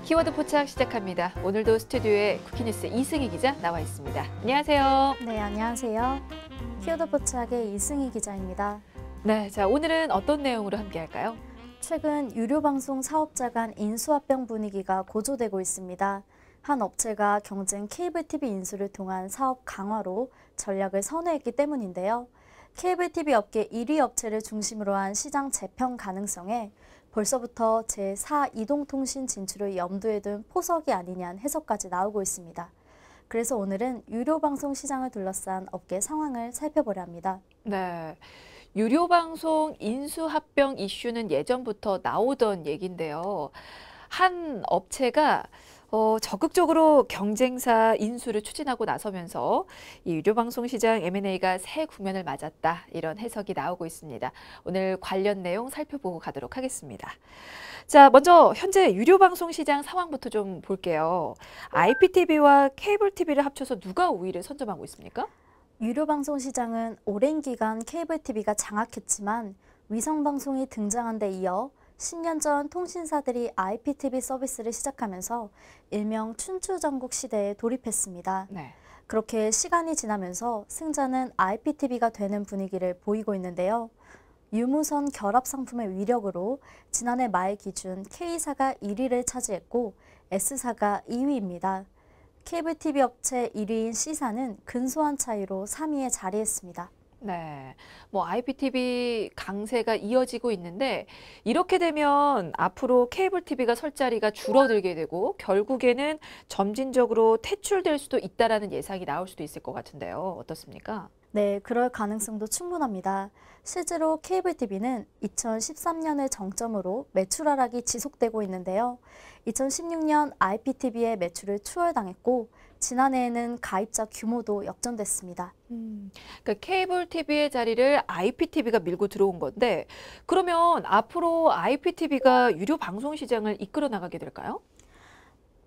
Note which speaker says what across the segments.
Speaker 1: 키워드 포착 시작합니다. 오늘도 스튜디오에 쿠키뉴스 이승희 기자 나와 있습니다. 안녕하세요.
Speaker 2: 네, 안녕하세요. 키워드 포착의 이승희 기자입니다.
Speaker 1: 네, 자 오늘은 어떤 내용으로 함께할까요?
Speaker 2: 최근 유료 방송 사업자 간 인수합병 분위기가 고조되고 있습니다. 한 업체가 경쟁 케이블 TV 인수를 통한 사업 강화로 전략을 선회했기 때문인데요. 케이블 TV 업계 1위 업체를 중심으로 한 시장 재평 가능성에 벌써부터 제4 이동통신 진출을 염두에 둔 포석이 아니냐는 해석까지 나오고 있습니다. 그래서 오늘은 유료 방송 시장을 둘러싼 업계 상황을 살펴보려 합니다.
Speaker 1: 네, 유료 방송 인수 합병 이슈는 예전부터 나오던 얘기인데요. 한 업체가 적극적으로 경쟁사 인수를 추진하고 나서면서 이 유료방송 시장 M&A가 새 국면을 맞았다. 이런 해석이 나오고 있습니다. 오늘 관련 내용 살펴보고 가도록 하겠습니다. 자, 먼저 현재 유료방송 시장 상황부터 좀 볼게요. IPTV와 케이블 TV를 합쳐서 누가 우위를 선점하고 있습니까?
Speaker 2: 유료 방송 시장은 오랜 기간 케이블 TV가 장악했지만 위성방송이 등장한 데 이어 10년 전 통신사들이 IPTV 서비스를 시작하면서 일명 춘추전국 시대에 돌입했습니다.
Speaker 1: 네.
Speaker 2: 그렇게 시간이 지나면서 승자는 IPTV가 되는 분위기를 보이고 있는데요. 유무선 결합 상품의 위력으로 지난해 말 기준 K사가 1위를 차지했고 S사가 2위입니다. 케이블 TV 업체 1위인 C사는 근소한 차이로 3위에 자리했습니다.
Speaker 1: 네, 뭐 IPTV 강세가 이어지고 있는데 이렇게 되면 앞으로 케이블 TV가 설 자리가 줄어들게 되고 결국에는 점진적으로 퇴출될 수도 있다라는 예상이 나올 수도 있을 것 같은데요. 어떻습니까?
Speaker 2: 네, 그럴 가능성도 충분합니다. 실제로 케이블 TV는 2013년을 정점으로 매출 하락이 지속되고 있는데요. 2016년 IPTV의 매출을 추월당했고 지난해에는 가입자 규모도 역전됐습니다.
Speaker 1: 그러니까 케이블 TV의 자리를 IPTV가 밀고 들어온 건데 그러면 앞으로 IPTV가 유료 방송 시장을 이끌어 나가게 될까요?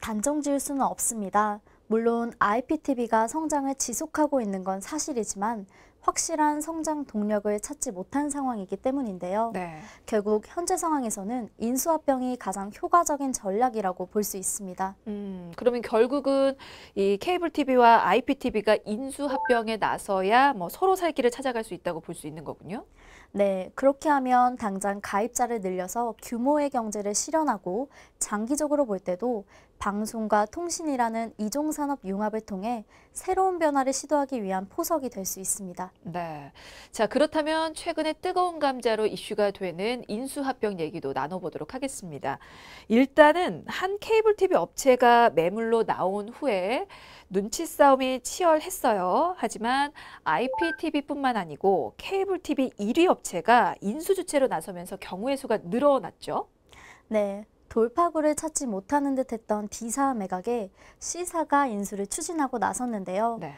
Speaker 2: 단정 지을 수는 없습니다. 물론 IPTV가 성장을 지속하고 있는 건 사실이지만 확실한 성장 동력을 찾지 못한 상황이기 때문인데요.
Speaker 1: 네.
Speaker 2: 결국 현재 상황에서는 인수합병이 가장 효과적인 전략이라고 볼 수 있습니다.
Speaker 1: 그러면 결국은 이 케이블 TV와 IPTV가 인수 합병에 나서야 뭐 서로 살 길을 찾아갈 수 있다고 볼 수 있는 거군요.
Speaker 2: 네, 그렇게 하면 당장 가입자를 늘려서 규모의 경제를 실현하고 장기적으로 볼 때도 방송과 통신이라는 이종산업 융합을 통해 새로운 변화를 시도하기 위한 포석이 될 수 있습니다.
Speaker 1: 네. 자, 그렇다면 최근에 뜨거운 감자로 이슈가 되는 인수합병 얘기도 나눠보도록 하겠습니다. 일단은 한 케이블 TV 업체가 매물로 나온 후에 눈치 싸움이 치열했어요. 하지만 IPTV뿐만 아니고 케이블 TV 1위 업체가 인수 주체로 나서면서 경우의 수가 늘어났죠.
Speaker 2: 네, 돌파구를 찾지 못하는 듯했던 D사 매각에 C사가 인수를 추진하고 나섰는데요.
Speaker 1: 네.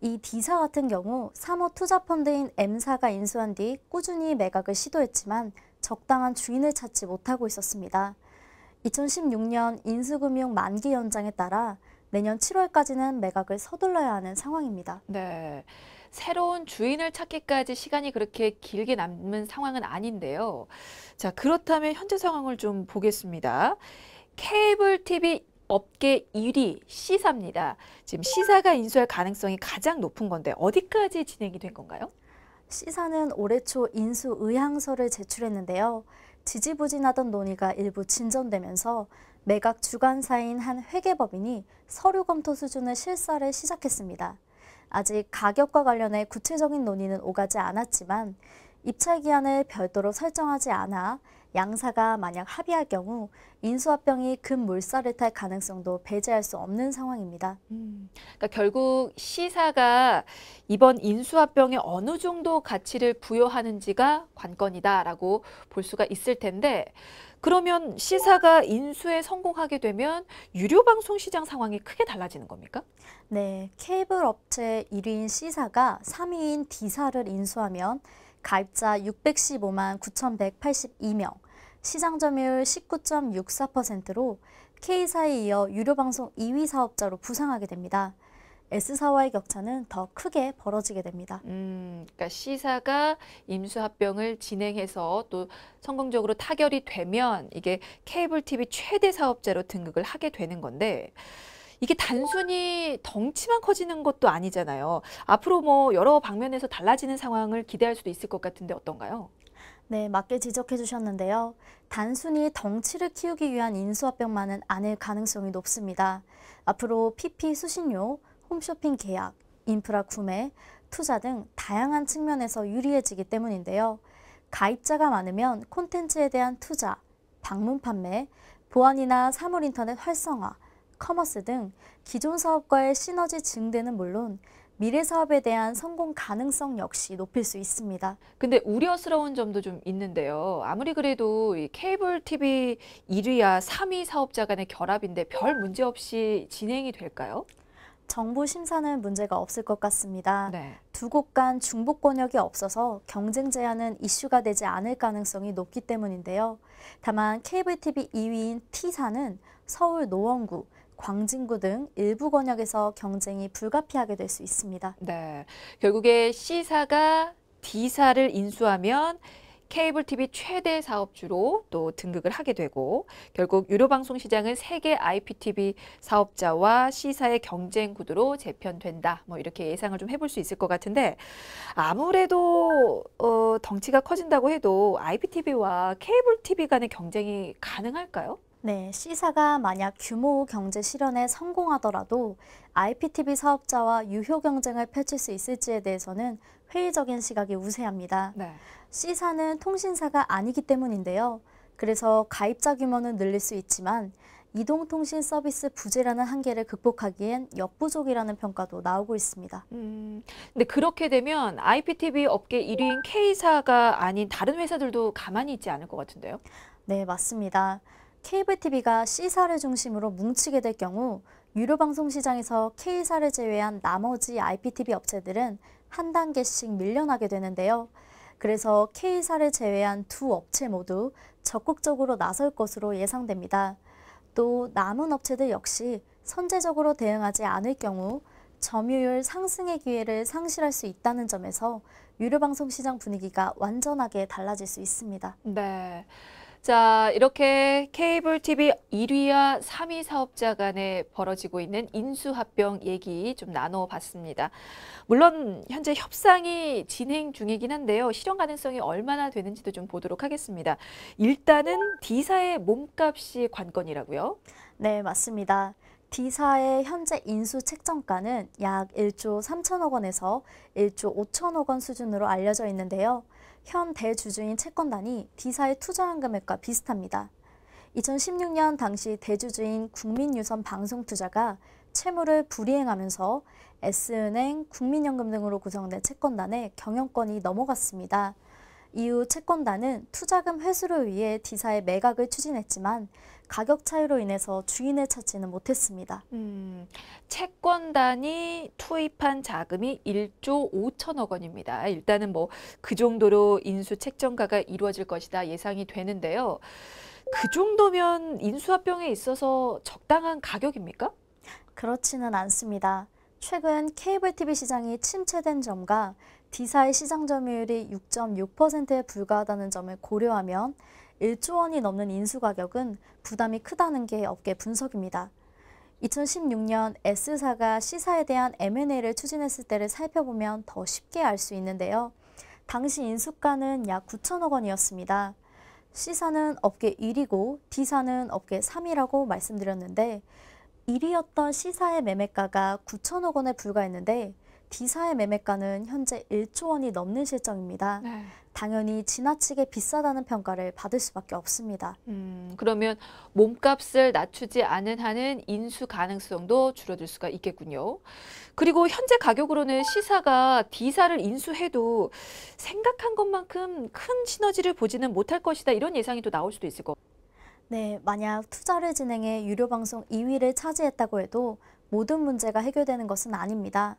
Speaker 2: 이 D사 같은 경우 사모투자펀드인 M사가 인수한 뒤 꾸준히 매각을 시도했지만 적당한 주인을 찾지 못하고 있었습니다. 2016년 인수금융 만기 연장에 따라 내년 7월까지는 매각을 서둘러야 하는 상황입니다.
Speaker 1: 네. 새로운 주인을 찾기까지 시간이 그렇게 길게 남은 상황은 아닌데요. 자, 그렇다면 현재 상황을 좀 보겠습니다. 케이블 TV 업계 1위 C사입니다. 지금 C사가 인수할 가능성이 가장 높은 건데 어디까지 진행이 된 건가요?
Speaker 2: C사는 올해 초 인수 의향서를 제출했는데요. 지지부진하던 논의가 일부 진전되면서 매각 주관사인 한 회계법인이 서류 검토 수준의 실사를 시작했습니다. 아직 가격과 관련해 구체적인 논의는 오가지 않았지만 입찰 기한을 별도로 설정하지 않아 양사가 만약 합의할 경우 인수합병이 급물살을 탈 가능성도 배제할 수 없는 상황입니다.
Speaker 1: 그러니까 결국 C사가 이번 인수합병에 어느 정도 가치를 부여하는지가 관건이다라고 볼 수가 있을 텐데 그러면 C사가 인수에 성공하게 되면 유료 방송 시장 상황이 크게 달라지는 겁니까?
Speaker 2: 네, 케이블 업체 1위인 C사가 3위인 D사를 인수하면 가입자 615만 9,182명, 시장 점유율 19.64%로 K사에 이어 유료 방송 2위 사업자로 부상하게 됩니다. S사와의 격차는 더 크게 벌어지게 됩니다.
Speaker 1: 그러니까 C사가 인수합병을 진행해서 또 성공적으로 타결이 되면 이게 케이블 TV 최대 사업자로 등극을 하게 되는 건데 이게 단순히 덩치만 커지는 것도 아니잖아요. 앞으로 뭐 여러 방면에서 달라지는 상황을 기대할 수도 있을 것 같은데 어떤가요?
Speaker 2: 네, 맞게 지적해 주셨는데요. 단순히 덩치를 키우기 위한 인수합병만은 아닐 가능성이 높습니다. 앞으로 PP 수신료, 홈쇼핑 계약, 인프라 구매, 투자 등 다양한 측면에서 유리해지기 때문인데요. 가입자가 많으면 콘텐츠에 대한 투자, 방문 판매, 보안이나 사물 인터넷 활성화, 커머스 등 기존 사업과의 시너지 증대는 물론 미래 사업에 대한 성공 가능성 역시 높일 수 있습니다.
Speaker 1: 근데 우려스러운 점도 좀 있는데요. 아무리 그래도 이 케이블 TV 1위와 3위 사업자 간의 결합인데 별 문제 없이 진행이 될까요?
Speaker 2: 정부 심사는 문제가 없을 것 같습니다.
Speaker 1: 네.
Speaker 2: 두 곳 간 중복 권역이 없어서 경쟁 제한은 이슈가 되지 않을 가능성이 높기 때문인데요. 다만 케이블 TV 2위인 T사는 서울 노원구, 광진구 등 일부 권역에서 경쟁이 불가피하게 될 수 있습니다.
Speaker 1: 네. 결국에 C사가 D사를 인수하면 케이블 TV 최대 사업주로 또 등극을 하게 되고 결국 유료방송 시장은 세 개 IPTV 사업자와 C사의 경쟁 구도로 재편된다. 뭐 이렇게 예상을 좀 해볼 수 있을 것 같은데 아무래도 덩치가 커진다고 해도 IPTV와 케이블 TV 간의 경쟁이 가능할까요?
Speaker 2: 네, C사가 만약 규모 경제 실현에 성공하더라도 IPTV 사업자와 유효 경쟁을 펼칠 수 있을지에 대해서는 회의적인 시각이 우세합니다.
Speaker 1: 네.
Speaker 2: C사는 통신사가 아니기 때문인데요. 그래서 가입자 규모는 늘릴 수 있지만 이동통신 서비스 부재라는 한계를 극복하기엔 역부족이라는 평가도 나오고 있습니다.
Speaker 1: 근데 그렇게 되면 IPTV 업계 1위인 K사가 아닌 다른 회사들도 가만히 있지 않을 것 같은데요?
Speaker 2: 네, 맞습니다. 케이블 TV가 C사를 중심으로 뭉치게 될 경우 유료 방송 시장에서 K사를 제외한 나머지 IPTV 업체들은 한 단계씩 밀려나게 되는데요. 그래서 K사를 제외한 두 업체 모두 적극적으로 나설 것으로 예상됩니다. 또 남은 업체들 역시 선제적으로 대응하지 않을 경우 점유율 상승의 기회를 상실할 수 있다는 점에서 유료 방송 시장 분위기가 완전하게 달라질 수 있습니다.
Speaker 1: 네. 자, 이렇게 케이블 TV 1위와 3위 사업자 간에 벌어지고 있는 인수합병 얘기 좀 나눠봤습니다. 물론 현재 협상이 진행 중이긴 한데요. 실현 가능성이 얼마나 되는지도 좀 보도록 하겠습니다. 일단은 D사의 몸값이 관건이라고요?
Speaker 2: 네, 맞습니다. D사의 현재 인수 책정가는 약 1조 3천억 원에서 1조 5천억 원 수준으로 알려져 있는데요. 현 대주주인 채권단이 D사의 투자한 금액과 비슷합니다. 2016년 당시 대주주인 국민유선 방송투자가 채무를 불이행하면서 S은행, 국민연금 등으로 구성된 채권단에 경영권이 넘어갔습니다. 이후 채권단은 투자금 회수를 위해 D사의 매각을 추진했지만 가격 차이로 인해서 주인을 찾지는 못했습니다.
Speaker 1: 채권단이 투입한 자금이 1조 5천억 원입니다. 일단은 뭐 그 정도로 인수 책정가가 이루어질 것이다 예상이 되는데요. 그 정도면 인수합병에 있어서 적당한 가격입니까?
Speaker 2: 그렇지는 않습니다. 최근 케이블 TV 시장이 침체된 점과 D사의 시장 점유율이 6.6%에 불과하다는 점을 고려하면 1조 원이 넘는 인수 가격은 부담이 크다는 게 업계 분석입니다. 2016년 S사가 C사에 대한 M&A를 추진했을 때를 살펴보면 더 쉽게 알 수 있는데요. 당시 인수가는 약 9천억 원이었습니다. C사는 업계 1위고 D사는 업계 3위라고 말씀드렸는데 1위였던 C사의 매매가가 9천억 원에 불과했는데 D사의 매매가는 현재 1조 원이 넘는 실정입니다.
Speaker 1: 네.
Speaker 2: 당연히 지나치게 비싸다는 평가를 받을 수밖에 없습니다.
Speaker 1: 그러면 몸값을 낮추지 않은 한은 인수 가능성도 줄어들 수가 있겠군요. 그리고 현재 가격으로는 C사가 D사를 인수해도 생각한 것만큼 큰 시너지를 보지는 못할 것이다. 이런 예상이 또 나올 수도 있을 것 같아요.
Speaker 2: 네, 만약 투자를 진행해 유료 방송 2위를 차지했다고 해도 모든 문제가 해결되는 것은 아닙니다.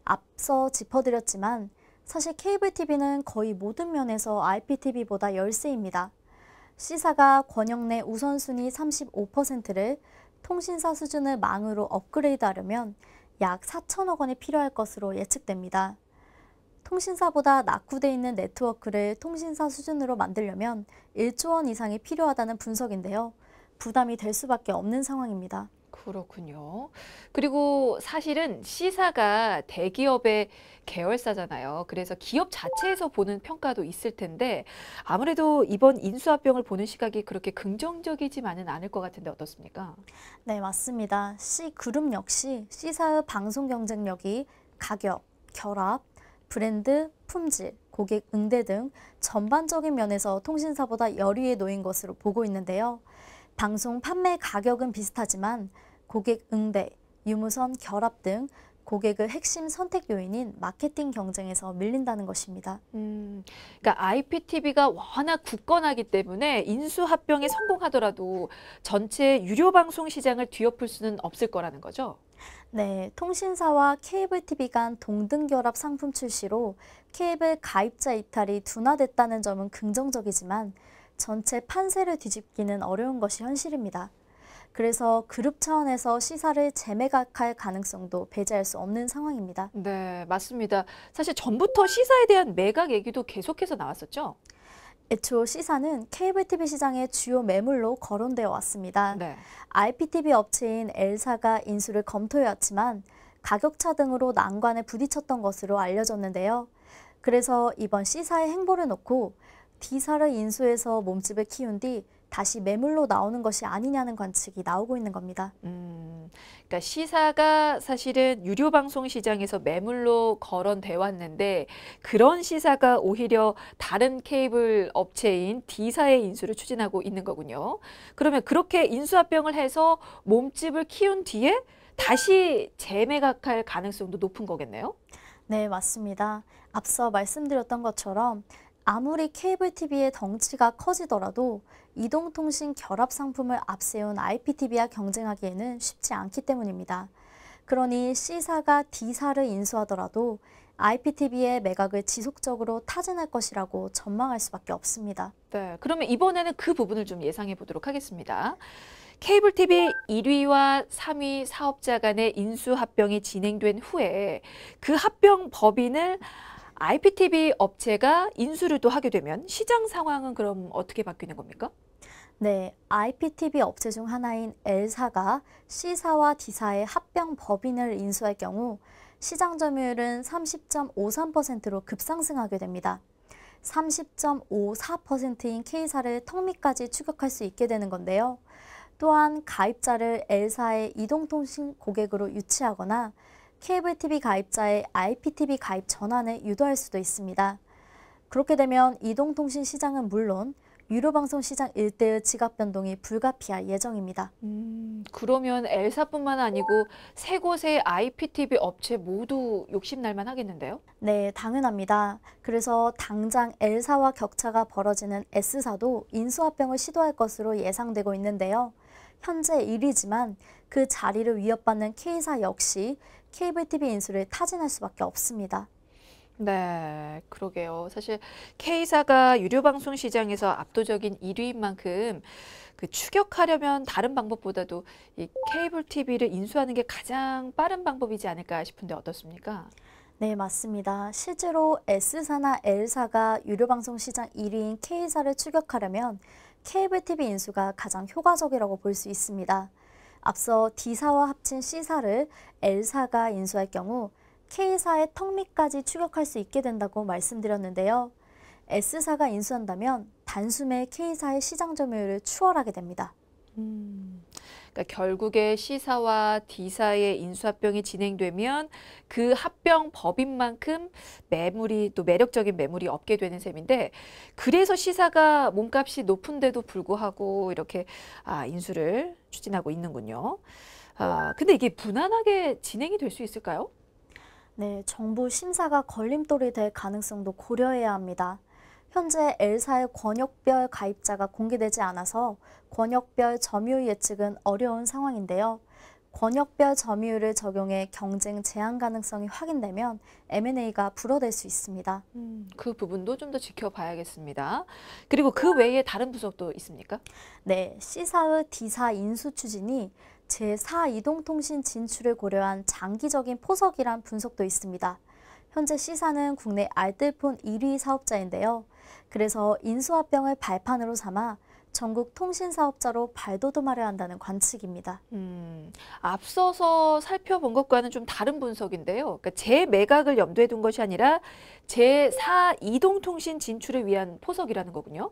Speaker 2: 앞서 짚어드렸지만 사실 케이블 TV는 거의 모든 면에서 IPTV보다 열세입니다. C사가 권역 내 우선순위 35%를 통신사 수준의 망으로 업그레이드하려면 약 4천억 원이 필요할 것으로 예측됩니다. 통신사보다 낙후돼 있는 네트워크를 통신사 수준으로 만들려면 1조 원 이상이 필요하다는 분석인데요. 부담이 될 수밖에 없는 상황입니다.
Speaker 1: 그렇군요. 그리고 사실은 C사가 대기업의 계열사잖아요. 그래서 기업 자체에서 보는 평가도 있을 텐데 아무래도 이번 인수합병을 보는 시각이 그렇게 긍정적이지만은 않을 것 같은데 어떻습니까?
Speaker 2: 네, 맞습니다. C그룹 역시 C사의 방송 경쟁력이 가격, 결합, 브랜드, 품질, 고객 응대 등 전반적인 면에서 통신사보다 열위에 놓인 것으로 보고 있는데요. 방송 판매 가격은 비슷하지만 고객 응대, 유무선 결합 등 고객의 핵심 선택 요인인 마케팅 경쟁에서 밀린다는 것입니다.
Speaker 1: 그러니까 IPTV가 워낙 굳건하기 때문에 인수합병에 성공하더라도 전체 유료 방송 시장을 뒤엎을 수는 없을 거라는 거죠.
Speaker 2: 네, 통신사와 케이블 TV 간 동등 결합 상품 출시로 케이블 가입자 이탈이 둔화됐다는 점은 긍정적이지만 전체 판세를 뒤집기는 어려운 것이 현실입니다. 그래서 그룹 차원에서 C사를 재매각할 가능성도 배제할 수 없는 상황입니다.
Speaker 1: 네, 맞습니다. 사실 전부터 C사에 대한 매각 얘기도 계속해서 나왔었죠.
Speaker 2: 애초 C사는 케이블 TV 시장의 주요 매물로 거론되어 왔습니다.
Speaker 1: 네.
Speaker 2: IPTV 업체인 L사가 인수를 검토해왔지만 가격차 등으로 난관에 부딪혔던 것으로 알려졌는데요. 그래서 이번 C사의 행보를 놓고 D사를 인수해서 몸집을 키운 뒤 다시 매물로 나오는 것이 아니냐는 관측이 나오고 있는 겁니다.
Speaker 1: 그러니까 C사가 사실은 유료 방송 시장에서 매물로 거론돼 왔는데 그런 C사가 오히려 다른 케이블 업체인 D사의 인수를 추진하고 있는 거군요. 그러면 그렇게 인수합병을 해서 몸집을 키운 뒤에 다시 재매각할 가능성도 높은 거겠네요.
Speaker 2: 네, 맞습니다. 앞서 말씀드렸던 것처럼 아무리 케이블 TV의 덩치가 커지더라도 이동통신 결합 상품을 앞세운 IPTV와 경쟁하기에는 쉽지 않기 때문입니다. 그러니 C사가 D사를 인수하더라도 IPTV의 매각을 지속적으로 타진할 것이라고 전망할 수밖에 없습니다.
Speaker 1: 네, 그러면 이번에는 그 부분을 좀 예상해 보도록 하겠습니다. 케이블 TV 1위와 3위 사업자 간의 인수 합병이 진행된 후에 그 합병 법인을 IPTV 업체가 인수를 또 하게 되면 시장 상황은 그럼 어떻게 바뀌는 겁니까?
Speaker 2: 네, IPTV 업체 중 하나인 L사가 C사와 D사의 합병 법인을 인수할 경우 시장 점유율은 30.53%로 급상승하게 됩니다. 30.54%인 K사를 턱 밑까지 추격할 수 있게 되는 건데요. 또한 가입자를 L사의 이동통신 고객으로 유치하거나 케이블 TV 가입자의 IPTV 가입 전환을 유도할 수도 있습니다. 그렇게 되면 이동통신 시장은 물론 유료방송 시장 일대의 지각 변동이 불가피할 예정입니다.
Speaker 1: 그러면 L사뿐만 아니고 세 곳의 IPTV 업체 모두 욕심날만 하겠는데요?
Speaker 2: 네, 당연합니다. 그래서 당장 L사와 격차가 벌어지는 S사도 인수합병을 시도할 것으로 예상되고 있는데요. 현재 1위지만 그 자리를 위협받는 K사 역시 케이블 TV 인수를 타진할 수밖에 없습니다.
Speaker 1: 네, 그러게요. 사실 K사가 유료 방송 시장에서 압도적인 1위인 만큼 그 추격하려면 다른 방법보다도 이 케이블 TV를 인수하는 게 가장 빠른 방법이지 않을까 싶은데 어떻습니까?
Speaker 2: 네, 맞습니다. 실제로 S사나 L사가 유료방송 시장 1위인 K사를 추격하려면 케이블 TV 인수가 가장 효과적이라고 볼 수 있습니다. 앞서 D사와 합친 C사를 L사가 인수할 경우 K사의 턱 밑까지 추격할 수 있게 된다고 말씀드렸는데요. S사가 인수한다면 단숨에 K사의 시장 점유율을 추월하게 됩니다.
Speaker 1: 그러니까 결국에 C사와 D사의 인수합병이 진행되면 그 합병 법인만큼 매물이 또 매력적인 매물이 없게 되는 셈인데 그래서 C사가 몸값이 높은데도 불구하고 이렇게 인수를 추진하고 있는군요. 근데 이게 무난하게 진행이 될 수 있을까요?
Speaker 2: 네, 정부 심사가 걸림돌이 될 가능성도 고려해야 합니다. 현재 L사의 권역별 가입자가 공개되지 않아서 권역별 점유율 예측은 어려운 상황인데요. 권역별 점유율을 적용해 경쟁 제한 가능성이 확인되면 M&A가 불어될 수 있습니다.
Speaker 1: 그 부분도 좀 더 지켜봐야겠습니다. 그리고 그 외에 다른 분석도 있습니까?
Speaker 2: 네, C사의 D사 인수 추진이 제4 이동통신 진출을 고려한 장기적인 포석이란 분석도 있습니다. 현재 C사는 국내 알뜰폰 1위 사업자인데요. 그래서 인수합병을 발판으로 삼아 전국 통신 사업자로 발돋움하려 한다는 관측입니다.
Speaker 1: 앞서서 살펴본 것과는 좀 다른 분석인데요. 그러니까 재매각을 염두에 둔 것이 아니라 제4 이동통신 진출을 위한 포석이라는 거군요.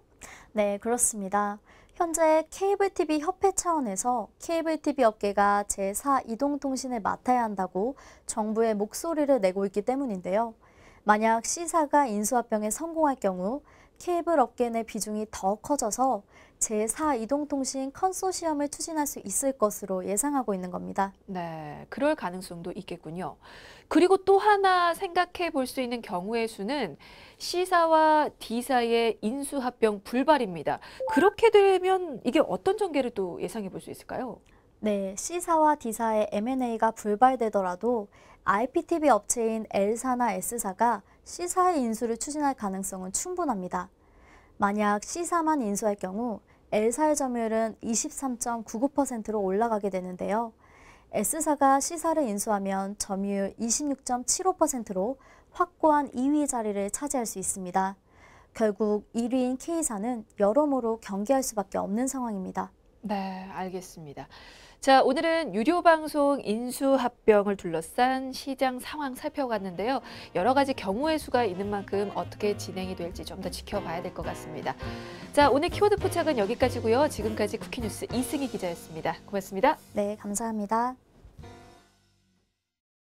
Speaker 2: 네, 그렇습니다. 현재 케이블 TV 협회 차원에서 케이블 TV 업계가 제4 이동통신을 맡아야 한다고 정부의 목소리를 내고 있기 때문인데요. 만약 C사가 인수합병에 성공할 경우 케이블 업계 내 비중이 더 커져서 제4 이동통신 컨소시엄을 추진할 수 있을 것으로 예상하고 있는 겁니다.
Speaker 1: 네, 그럴 가능성도 있겠군요. 그리고 또 하나 생각해 볼 수 있는 경우의 수는 C사와 D사의 인수합병 불발입니다. 그렇게 되면 이게 어떤 전개를 또 예상해 볼 수 있을까요?
Speaker 2: 네, C사와 D사의 M&A가 불발되더라도 IPTV 업체인 L사나 S사가 C사의 인수를 추진할 가능성은 충분합니다. 만약 C사만 인수할 경우 L사의 점유율은 23.99%로 올라가게 되는데요. S사가 C사를 인수하면 점유율 26.75%로 확고한 2위 자리를 차지할 수 있습니다. 결국 1위인 K사는 여러모로 경계할 수밖에 없는 상황입니다.
Speaker 1: 네, 알겠습니다. 자, 오늘은 유료 방송 인수합병을 둘러싼 시장 상황 살펴봤는데요. 여러 가지 경우의 수가 있는 만큼 어떻게 진행이 될지 좀 더 지켜봐야 될 것 같습니다. 자, 오늘 키워드 포착은 여기까지고요. 지금까지 쿠키뉴스 이승희 기자였습니다. 고맙습니다.
Speaker 2: 네, 감사합니다.